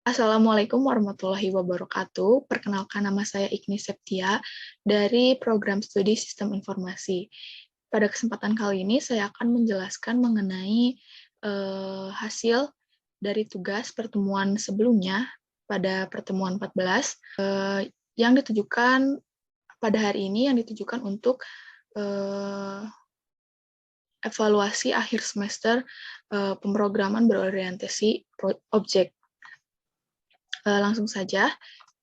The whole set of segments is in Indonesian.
Assalamualaikum warahmatullahi wabarakatuh. Perkenalkan, nama saya Igni Septia dari Program Studi Sistem Informasi. Pada kesempatan kali ini saya akan menjelaskan mengenai hasil dari tugas pertemuan sebelumnya pada pertemuan 14 yang ditujukan pada hari ini, yang ditujukan untuk evaluasi akhir semester pemrograman berorientasi objek. Langsung saja,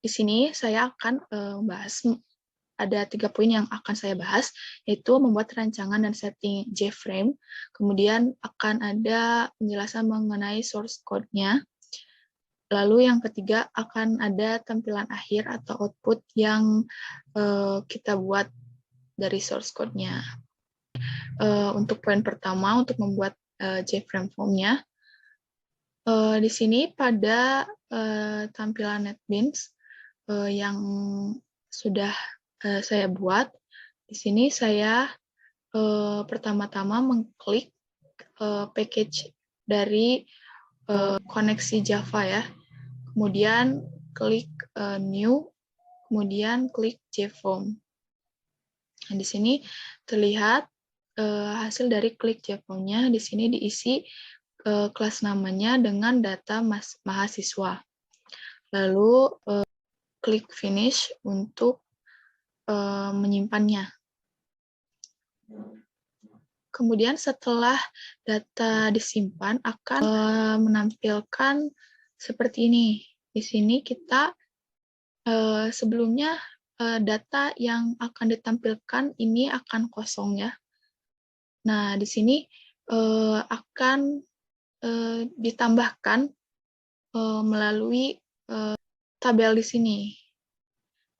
di sini saya akan membahas, ada 3 poin yang akan saya bahas, yaitu membuat rancangan dan setting JFrame, kemudian akan ada penjelasan mengenai source code-nya, lalu yang ketiga akan ada tampilan akhir atau output yang kita buat dari source code-nya. Untuk poin pertama, untuk membuat JFrame form-nya, di sini pada tampilan NetBeans yang sudah saya buat, di sini saya pertama-tama mengklik package dari koneksi Java ya, kemudian klik new, kemudian klik JFrame. Nah, di sini terlihat hasil dari klik JFrame-nya. Di sini diisi kelas namanya dengan data mahasiswa. Lalu klik finish untuk menyimpannya. Kemudian setelah data disimpan akan menampilkan seperti ini. Di sini kita sebelumnya data yang akan ditampilkan ini akan kosong ya. Nah, di sini akan ditambahkan melalui tabel di sini.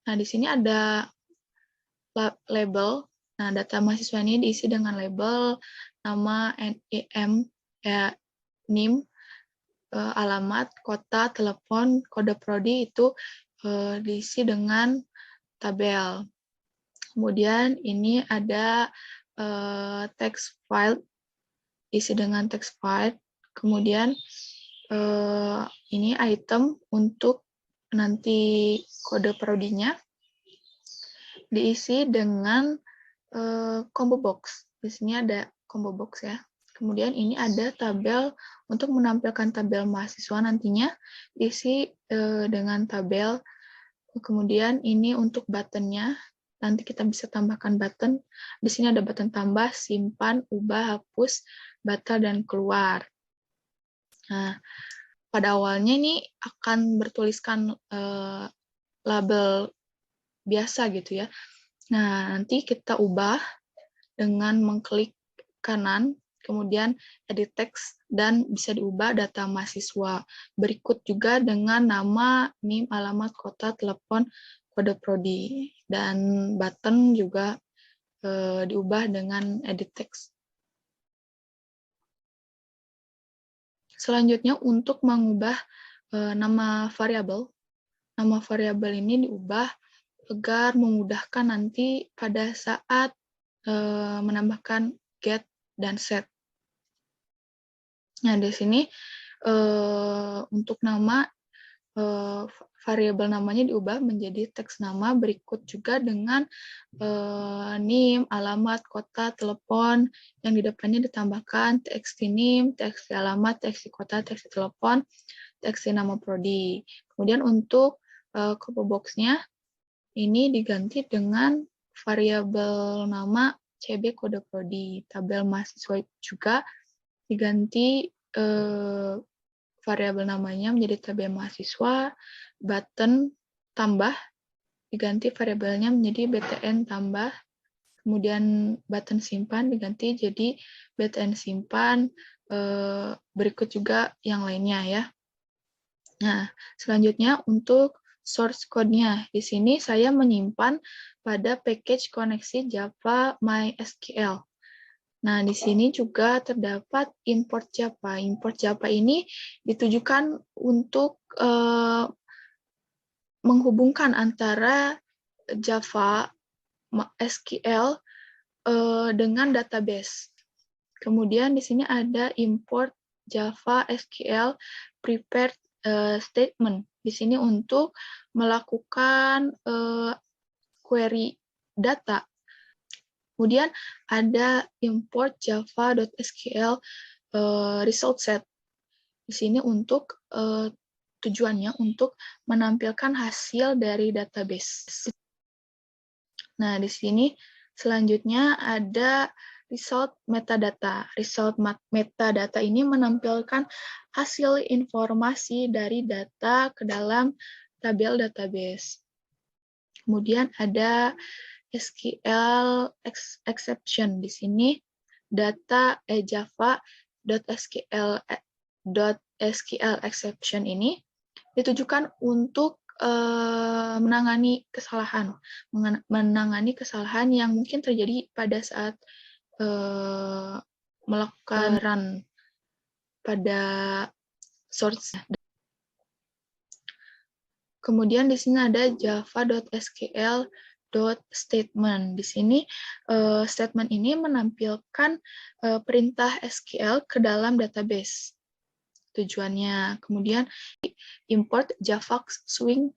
Nah, di sini ada label. Nah, data mahasiswa ini diisi dengan label, nama, NIM, NIM, alamat, kota, telepon, kode prodi itu diisi dengan tabel. Kemudian ini ada text file, diisi dengan text file. Kemudian ini item untuk nanti kode prodinya diisi dengan combo box. Di sini ada combo box ya. Kemudian ini ada tabel untuk menampilkan tabel mahasiswa nantinya diisi dengan tabel. Kemudian ini untuk buttonnya. Nanti kita bisa tambahkan button. Di sini ada button tambah, simpan, ubah, hapus, batal, dan keluar. Nah, pada awalnya ini akan bertuliskan label biasa gitu ya. Nah, nanti kita ubah dengan mengklik kanan, kemudian edit text, dan bisa diubah data mahasiswa. Berikut juga dengan nama, NIM, alamat, kota, telepon, kode prodi. Dan button juga diubah dengan edit text. Selanjutnya untuk mengubah nama variabel ini diubah agar memudahkan nanti pada saat menambahkan get dan set. Nah, di sini untuk nama variabel namanya diubah menjadi teks nama, berikut juga dengan NIM, alamat, kota, telepon, yang di depannya ditambahkan txt NIM, txt alamat, txt kota, txt telepon, txt nama prodi. Kemudian untuk combo box-nya ini diganti dengan variabel nama CB kode prodi. Tabel mahasiswa juga diganti variabel namanya menjadi tabel mahasiswa. Button tambah diganti variabelnya menjadi btn tambah. Kemudian button simpan diganti jadi btn simpan. Berikut juga yang lainnya ya. Nah, selanjutnya untuk source code-nya. Di sini saya menyimpan pada package koneksi Java MySQL. Nah, di sini juga terdapat import Java. Import Java ini ditujukan untuk menghubungkan antara Java SQL dengan database. Kemudian di sini ada import Java SQL prepared statement di sini untuk melakukan query data. Kemudian ada import java.sql result set. Di sini untuk tujuannya untuk menampilkan hasil dari database. Nah, di sini selanjutnya ada result metadata. Result metadata ini menampilkan hasil informasi dari data ke dalam tabel database. Kemudian ada SQL exception. Di sini data java.sql exception ini ditujukan untuk menangani kesalahan yang mungkin terjadi pada saat melakukan run pada source. Kemudian di sini ada java.sql.statement. Di sini statement ini menampilkan perintah SQL ke dalam database. Tujuannya. Kemudian import Java Swing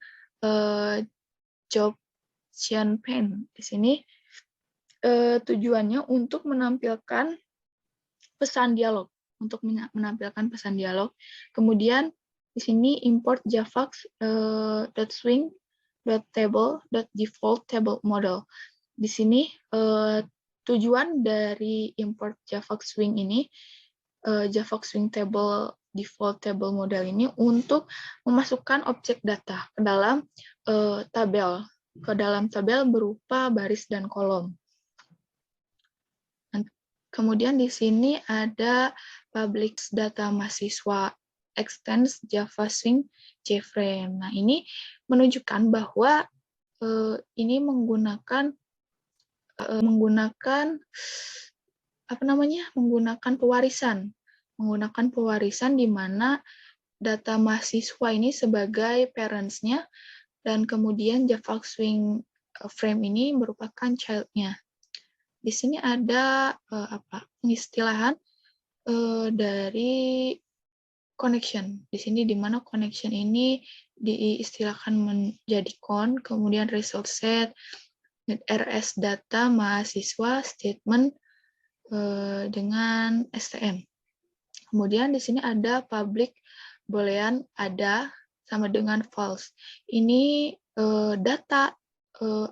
Job Chain. Di sini tujuannya untuk menampilkan pesan dialog. Untuk menampilkan pesan dialog. Kemudian di sini import Java .swing .table .default table model. Di sini tujuan dari import Java Swing ini Java Swing Table Default Table Model ini untuk memasukkan objek data ke dalam tabel berupa baris dan kolom. Kemudian di sini ada public data mahasiswa extends Java Swing JFrame. Nah, ini menunjukkan bahwa ini menggunakan pewarisan di mana data mahasiswa ini sebagai parents-nya dan kemudian Java Swing Frame ini merupakan child-nya. Di sini ada pengistilahan dari connection. Di sini di mana connection ini diistilahkan menjadi kemudian result set, RS data mahasiswa statement dengan STM. Kemudian di sini ada public boolean ada sama dengan false. Ini data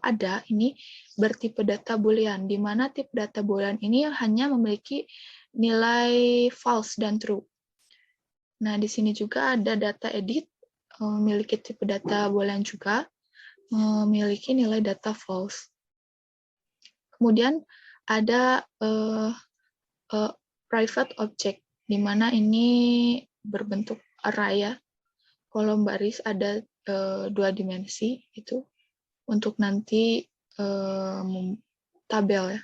ada ini bertipe data boolean, di mana tipe data boolean ini hanya memiliki nilai false dan true. Nah, di sini juga ada data edit memiliki tipe data boolean juga memiliki nilai data false. Kemudian ada private object, di mana ini berbentuk array ya, kolom baris ada 2 dimensi itu untuk nanti tabel ya.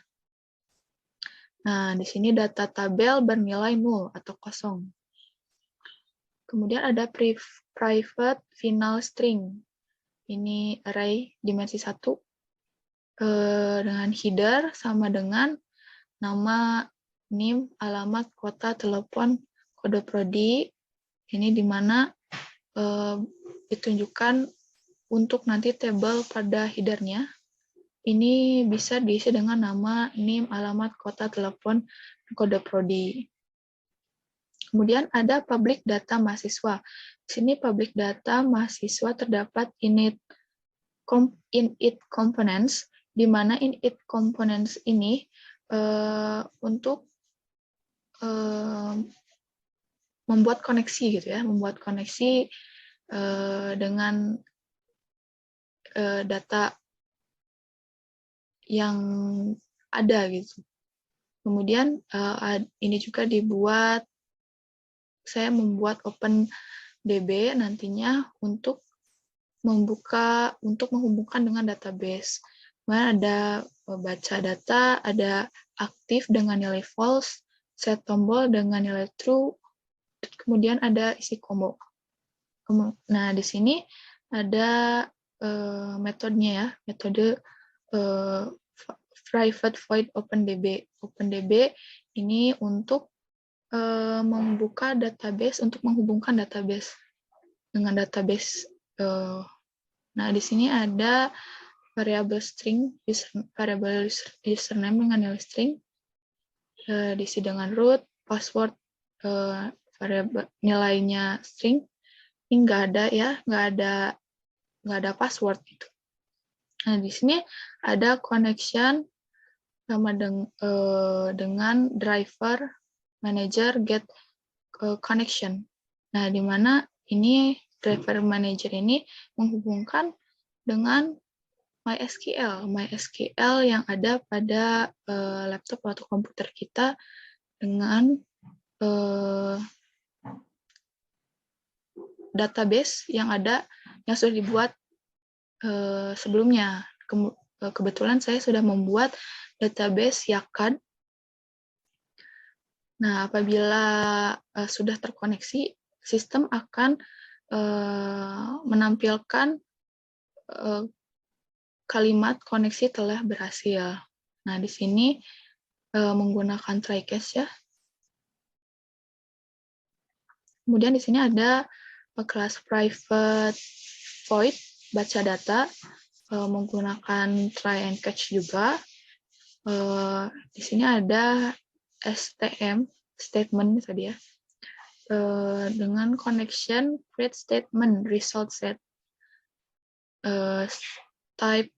Nah, di sini data tabel bernilai 0 atau kosong. Kemudian ada private final string. Ini array dimensi 1 dengan header sama dengan nama, NIM, alamat, kota, telepon, kode prodi. Ini di mana ditunjukkan untuk nanti tabel pada headernya. Ini bisa diisi dengan nama, NIM, alamat, kota, telepon, kode prodi. Kemudian ada public data mahasiswa. Di sini public data mahasiswa terdapat init components, di mana init components ini untuk membuat koneksi gitu ya, membuat koneksi dengan data yang ada gitu. Kemudian ini juga dibuat, saya membuat OpenDB nantinya untuk menghubungkan dengan database. Kemudian ada baca data, ada aktif dengan nilai false, set tombol dengan nilai true, kemudian ada isi combo. Nah, di sini ada metodenya ya, metode private void OpenDB. OpenDB ini untuk membuka database, untuk menghubungkan database. dengan database. Nah, di sini ada variabel string, variabel username dengan nilai string, diisi dengan root, password, variabel nilainya string. Ini nggak ada ya, nggak ada password gitu. Nah, di sini ada connection sama dengan driver manager get connection. Nah, di mana ini driver manager ini menghubungkan dengan MySQL yang ada pada laptop atau komputer kita dengan database yang sudah dibuat sebelumnya. Kebetulan saya sudah membuat database Yakan. Nah, apabila sudah terkoneksi, sistem akan menampilkan kalimat koneksi telah berhasil. Nah, di sini menggunakan try catch ya. Kemudian di sini ada kelas private void baca data menggunakan try and catch juga. Di sini ada STM statement tadi ya. Dengan connection create statement result set type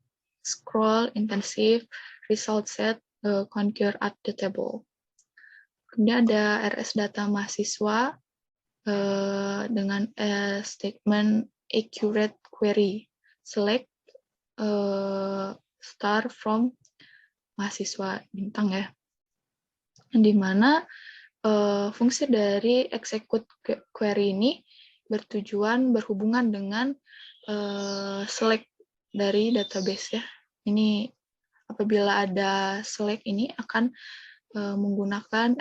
scroll intensive result set concur at the table. Kemudian ada RS data mahasiswa dengan statement accurate query select star from mahasiswa bintang ya, di mana fungsi dari execute query ini berhubungan dengan select dari database ya. Ini apabila ada select ini akan menggunakan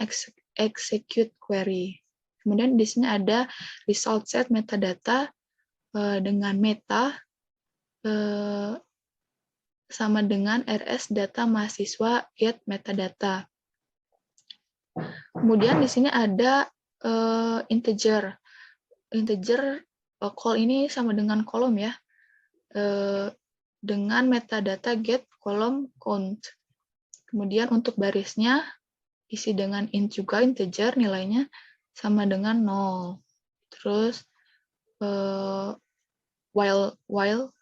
execute query. Kemudian di sini ada result set metadata dengan meta sama dengan RS data mahasiswa get metadata. Kemudian di sini ada integer. Integer call ini sama dengan kolom ya. Dengan metadata get kolom count. Kemudian untuk barisnya isi dengan int juga, integer nilainya sama dengan 0. Terus while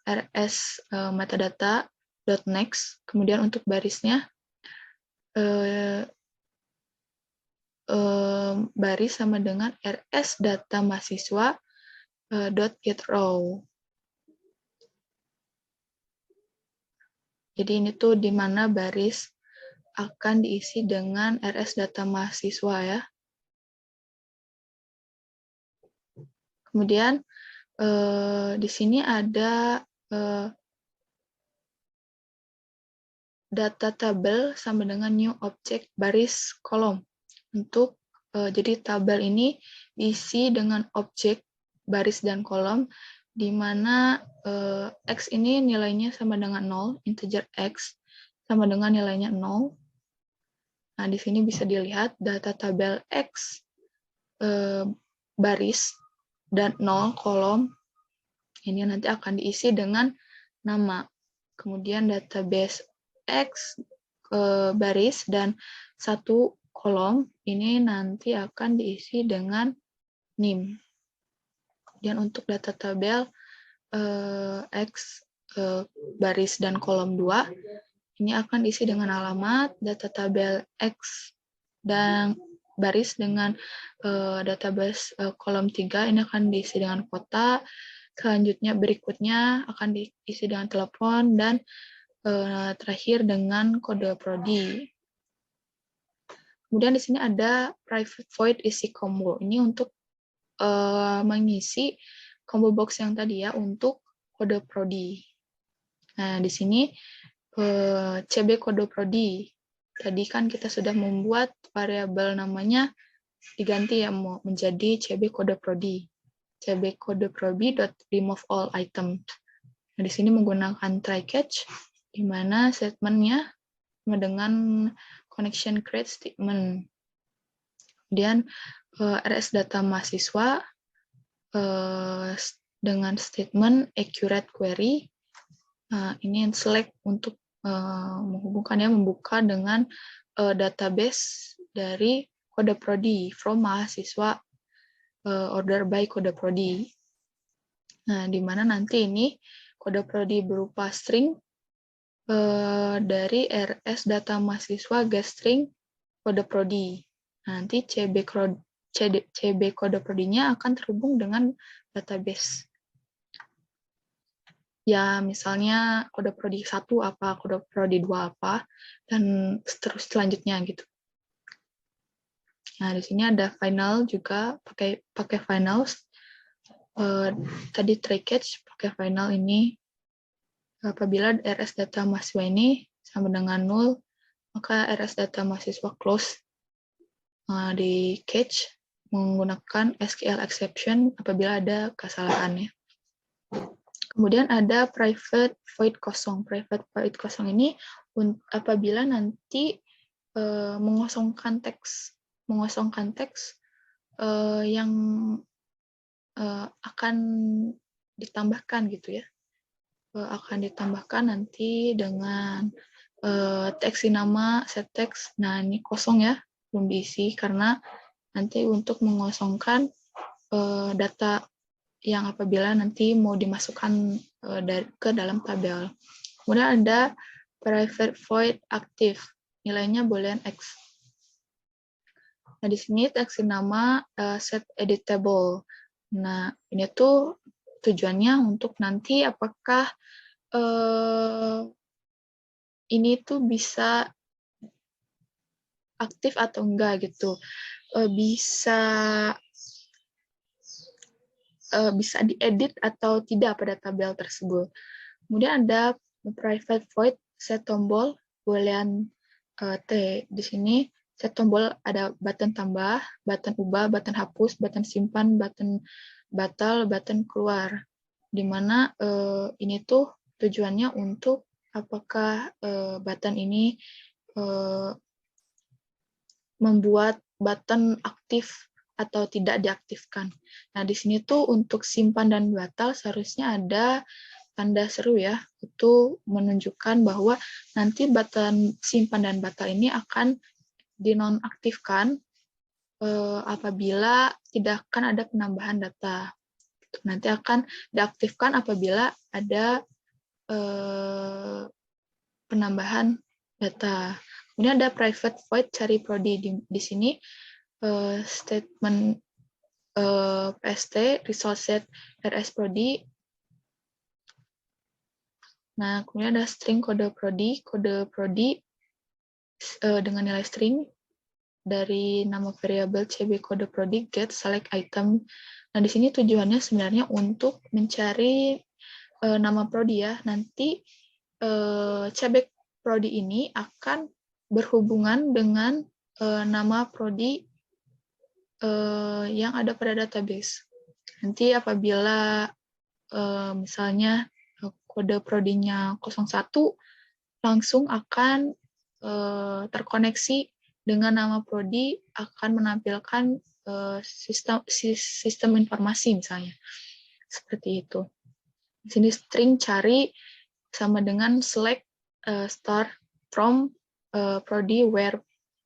rs metadata dot next. Kemudian untuk barisnya baris sama dengan rs data mahasiswa dot get row. Jadi ini tuh di mana baris akan diisi dengan rs data mahasiswa ya. Kemudian di sini ada data tabel sama dengan new object baris kolom. Untuk jadi tabel ini diisi dengan objek baris dan kolom, di mana x ini nilainya sama dengan 0, integer x sama dengan nilainya 0. Nah, di sini bisa dilihat data tabel x baris dan 0 kolom ini nanti akan diisi dengan nama. Kemudian database x baris dan 1 kolom ini nanti akan diisi dengan NIM. Dan untuk data tabel x baris dan kolom 2 ini akan diisi dengan alamat. Data tabel x dan baris dengan database kolom 3 ini akan diisi dengan kota. Selanjutnya berikutnya akan diisi dengan telepon dan terakhir dengan kode prodi. Kemudian di sini ada private void isi combo. Ini untuk mengisi combo box yang tadi ya untuk kode prodi. Nah, di sini CB kode prodi. Tadi kan kita sudah membuat variabel namanya diganti ya menjadi CB kode prodi. CB kode prodi dot remove all item. Nah, di sini menggunakan try catch di mana statementnya dengan connection create statement. Kemudian RS data mahasiswa dengan statement accurate query. Nah, ini select untuk menghubungkannya, membuka dengan database dari kode prodi from mahasiswa order by kode prodi. Nah, di mana nanti ini kode prodi berupa string dari RS data mahasiswa get string kode prodi. Nah, nanti CB kode prodinya akan terhubung dengan database. Ya, misalnya kode prodi 1 apa, kode prodi 2 apa, dan terus selanjutnya gitu. Nah, di sini ada final juga, pakai finals. Tadi try catch pakai final ini. Apabila RS data mahasiswa ini sama dengan 0, maka RS data mahasiswa close. Di catch menggunakan SQL exception apabila ada kesalahannya. Kemudian ada private void kosong. Private void kosong ini apabila nanti mengosongkan teks yang akan ditambahkan gitu ya. Akan ditambahkan nanti dengan teks nama set teks. Nah, ini kosong ya, belum diisi karena nanti untuk mengosongkan data yang apabila nanti mau dimasukkan ke dalam tabel. Kemudian ada private void aktif, nilainya boolean x. Nah, di sini teks nama set editable. Nah, ini tuh tujuannya untuk nanti apakah ini tuh bisa aktif atau enggak gitu. Bisa diedit atau tidak pada tabel tersebut. Kemudian ada private void set tombol boolean T. Di sini set tombol ada button tambah, button ubah, button hapus, button simpan, button batal, button keluar. Di mana ini tuh tujuannya untuk apakah button ini membuat button aktif atau tidak diaktifkan. Nah, di sini tuh untuk simpan dan batal seharusnya ada tanda seru ya. Itu menunjukkan bahwa nanti button simpan dan batal ini akan dinonaktifkan apabila tidak akan ada penambahan data. Nanti akan diaktifkan apabila ada penambahan data. Kemudian ada private void cari prodi di sini statement PST result set RS prodi. Nah, kemudian ada string kode prodi dengan nilai string dari nama variabel CB kode prodi get select item. Nah, di sini tujuannya sebenarnya untuk mencari nama prodi ya. Nanti CB prodi ini akan berhubungan dengan nama prodi yang ada pada database. Nanti apabila misalnya kode prodinya 01 langsung akan terkoneksi dengan nama prodi, akan menampilkan sistem informasi misalnya. Seperti itu. Di sini string cari sama dengan select start from prodi where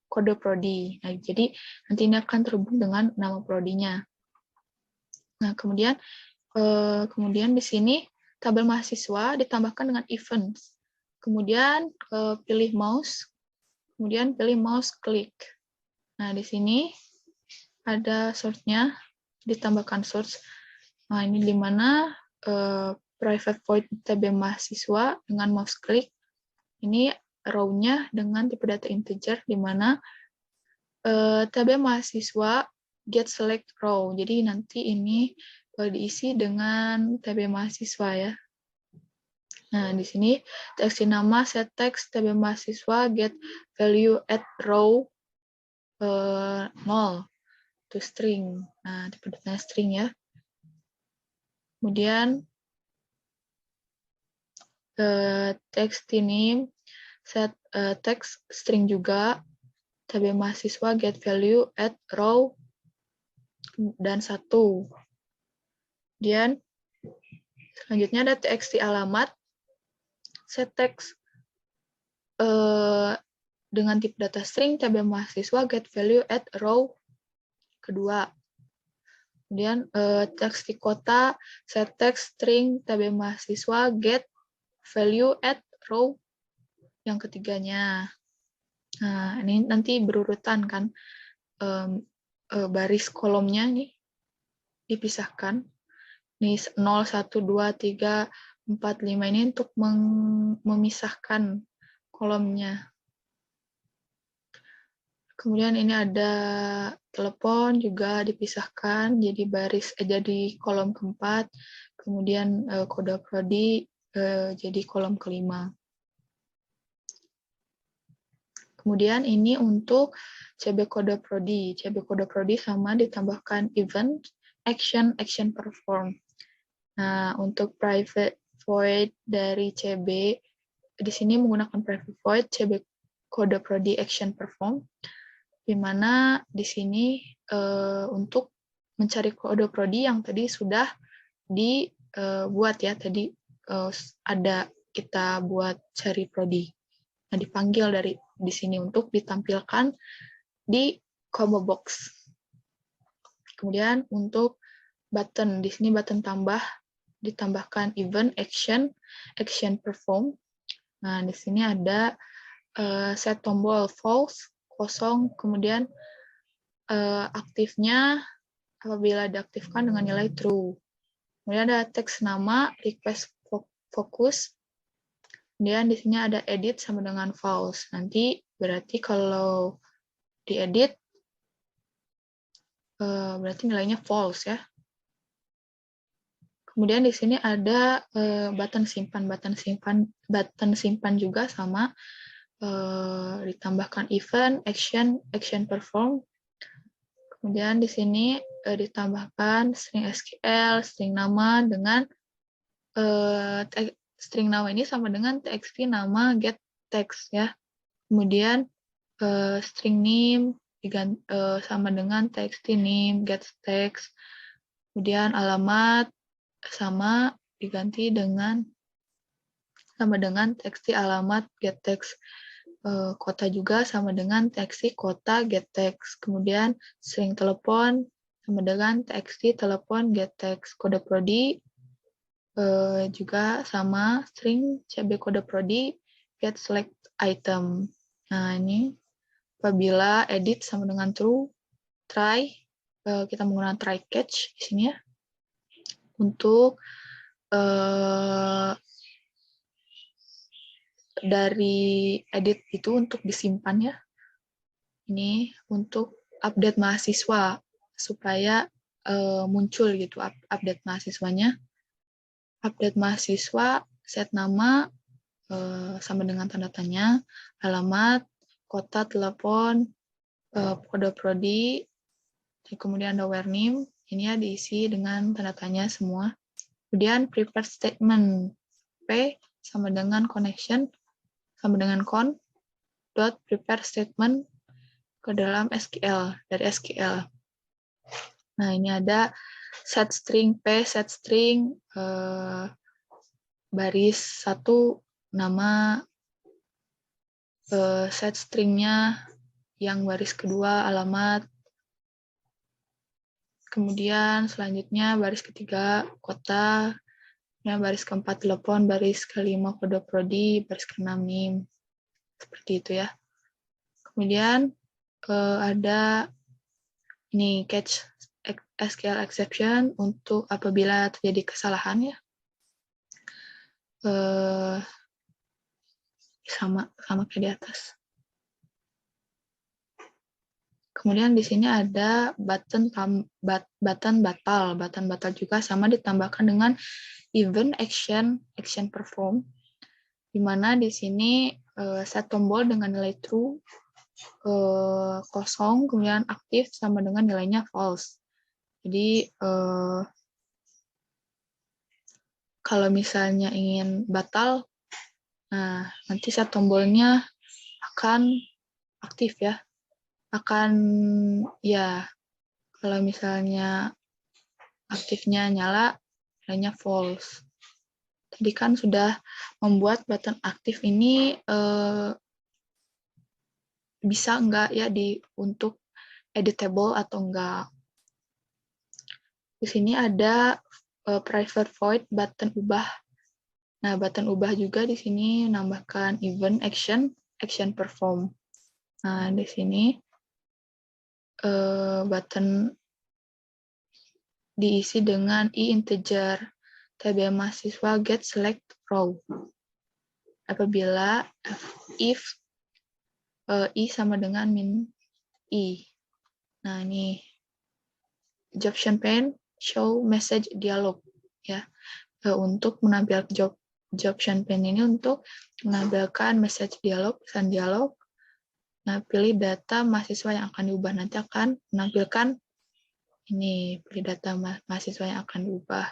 kode prodi. Nah, jadi nanti ini akan terhubung dengan nama prodinya. Nah, kemudian di sini tabel mahasiswa ditambahkan dengan events. Kemudian pilih mouse, kemudian pilih mouse klik. Nah, di sini ada source-nya, ditambahkan source. Nah, ini di mana private void tabel mahasiswa dengan mouse klik. Ini row-nya dengan tipe data integer, di mana tabel mahasiswa get select row. Jadi nanti ini diisi dengan tabel mahasiswa ya. Nah, di sini teks nama set text tabel mahasiswa get value at row 0 to string. Nah, tipe datanya string ya. Kemudian text ini set text string juga tabel mahasiswa get value at row dan 1. Kemudian Selanjutnya ada txt alamat, set text dengan tipe data string, tabel mahasiswa, get value at row kedua. Kemudian txt kota, set text string, tabel mahasiswa, get value at row yang ketiganya. Nah, ini nanti berurutan kan, baris kolomnya nih dipisahkan. Nih 0, 1, 2, 3, 4, 5 ini untuk memisahkan kolomnya. Kemudian ini ada telepon juga dipisahkan jadi jadi kolom keempat. Kemudian kode prodi jadi kolom kelima. Kemudian ini untuk CB kode prodi. CB kode prodi sama ditambahkan event, action, action perform. Nah, untuk private void dari CB, di sini menggunakan private void CB kode prodi action perform, di mana di sini untuk mencari kode prodi yang tadi sudah dibuat ya, tadi ada kita buat cari prodi. Nah, dipanggil di sini untuk ditampilkan di combo box. Kemudian untuk button, di sini button tambah ditambahkan event, action, action perform. Nah, di sini ada set tombol false, kosong, kemudian aktifnya apabila diaktifkan dengan nilai true. Kemudian ada teks nama, request fokus. Kemudian di sini ada edit sama dengan false. Nanti berarti kalau diedit berarti nilainya false ya. Kemudian di sini ada button simpan, button simpan juga sama ditambahkan event, action, action perform. Kemudian di sini ditambahkan string SQL, string nama dengan string nama ini sama dengan txt nama get text ya. Kemudian string name sama dengan txt name get text. Kemudian alamat sama diganti sama dengan txt alamat get text. Kota juga sama dengan txt kota get text. Kemudian string telepon sama dengan txt telepon get text. Kode prodi juga sama string CB kode prodi get select item. Nah, ini apabila edit sama dengan true, try, kita menggunakan try catch di sini ya. Untuk dari edit itu untuk disimpan ya. Ini untuk update mahasiswa supaya muncul gitu update mahasiswanya. Update mahasiswa, set nama sama dengan tanda tanya, alamat, kota, telepon, kode prodi, kemudian ada where name, ini ya diisi dengan tanda tanya semua. Kemudian prepare statement, P sama dengan connection, sama dengan con, dot prepare statement ke dalam SQL, dari SQL. Nah, ini ada set string P, set string, baris 1, nama, set stringnya yang baris kedua, alamat, kemudian selanjutnya baris ketiga, kota, baris keempat, telepon, baris kelima, kode prodi, baris keenam, NIM. Seperti itu ya. Kemudian ada ini catch SQL exception untuk apabila terjadi kesalahan ya. Sama kayak di atas. Kemudian di sini ada button batal. Button batal juga sama ditambahkan dengan event, action, action perform. Di mana di sini set tombol dengan nilai true, kosong, kemudian aktif sama dengan nilainya false. Jadi kalau misalnya ingin batal, nah nanti set tombolnya akan aktif ya. Akan ya, kalau misalnya aktifnya nyala, nilainya false. tadi kan sudah membuat button aktif ini bisa enggak ya untuk editable atau enggak. Di sini ada private void button ubah. Nah, button ubah juga di sini menambahkan event action perform. Nah, di sini button diisi dengan integer tabel mahasiswa get select row. Apabila if i sama dengan min i. Nah, ini Jobtion pane show message dialog ya. Untuk menampilkan Jobtion pane ini untuk menampilkan message dialog, pesan dialog. Nah, pilih data mahasiswa yang akan diubah. Nanti akan menampilkan ini, pilih data mahasiswa yang akan diubah.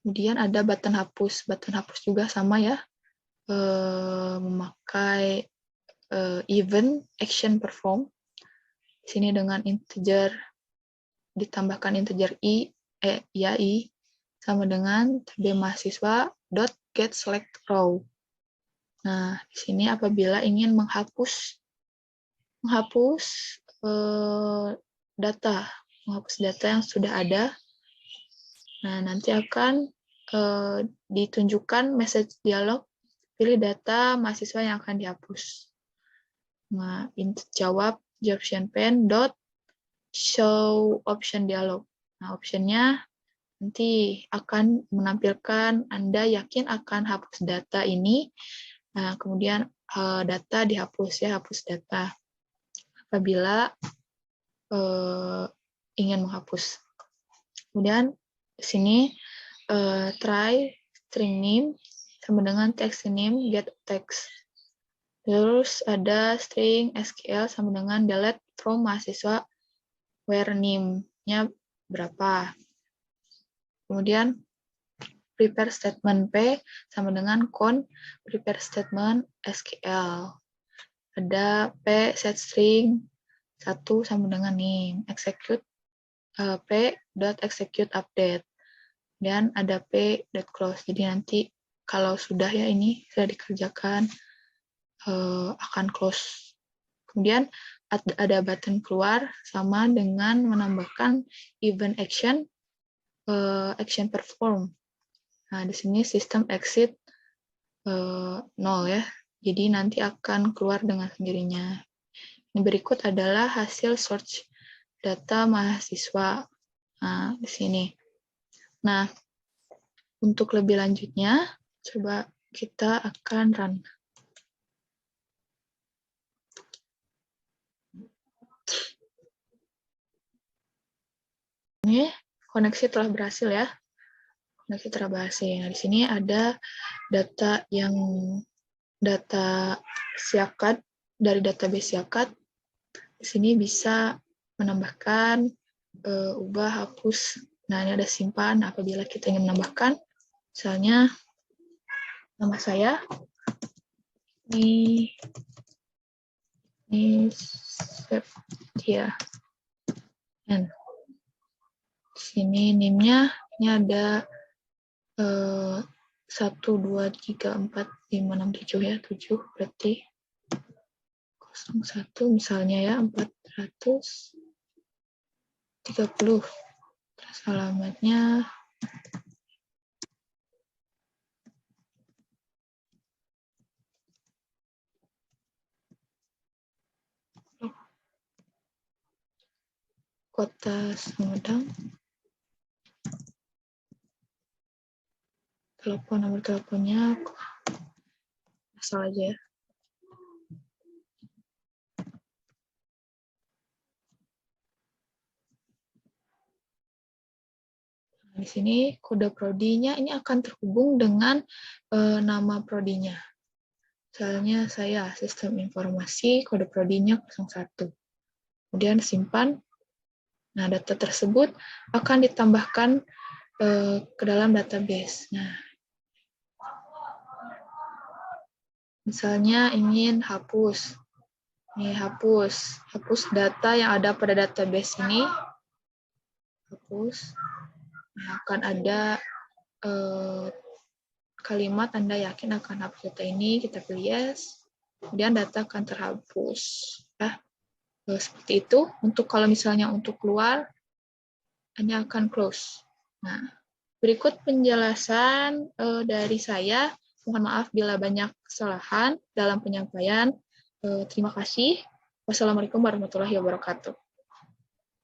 Kemudian ada button hapus. Button hapus juga sama ya, memakai event action perform. Di sini dengan integer, ditambahkan integer i sama dengan tab mahasiswa dot get select row. Nah, di sini apabila ingin menghapus data yang sudah ada, nah nanti akan ditunjukkan message dialog, pilih data mahasiswa yang akan dihapus. Nah, jawab Jobtion pane dot show option dialog. Nah, optionnya nanti akan menampilkan Anda yakin akan hapus data ini. Nah, kemudian data dihapus ya, hapus data. Apabila ingin menghapus. Kemudian di sini try string name sama dengan text name get text. Terus ada string SQL sama dengan delete from mahasiswa where name-nya berapa. Kemudian prepare statement P sama dengan con prepare statement SQL. Ada P set string 1 sama dengan name, execute P dot execute update. Dan ada P dot close. Jadi nanti kalau sudah ya ini sudah dikerjakan akan close. Kemudian ada button keluar sama dengan menambahkan event action perform. Nah, di sini sistem exit 0 ya. Jadi nanti akan keluar dengan sendirinya. Ini berikut adalah hasil search data mahasiswa. Nah, di sini. Nah, untuk lebih lanjutnya, coba kita akan run. Ini koneksi telah berhasil ya. Koneksi telah berhasil. Nah, di sini ada data Siakat dari database Siakat. Di sini bisa menambahkan ubah, hapus. Nah, ini ada simpan apabila kita ingin menambahkan. Misalnya nama saya ini Septia. Dan di sini name-nya ini ada 1, 2, 3, 4, 5, 6, 7 ya, 7 berarti 01 misalnya ya, 430. Terus alamatnya Kota Sumedang. Nomor teleponnya asal aja ya. Di sini kode prodinya ini akan terhubung dengan nama prodinya. Misalnya saya sistem informasi, kode prodinya 01. Kemudian simpan. Nah, data tersebut akan ditambahkan ke dalam database. Nah, misalnya ingin hapus. Ini hapus data yang ada pada database ini. Hapus. Nah, akan ada kalimat Anda yakin akan hapus data ini, kita pilih yes, kemudian data akan terhapus. Ya. Seperti itu. Untuk kalau misalnya untuk keluar, Anda akan close. Nah, berikut penjelasan dari saya. Mohon maaf bila banyak kesalahan dalam penyampaian. Terima kasih. Wassalamualaikum warahmatullahi wabarakatuh.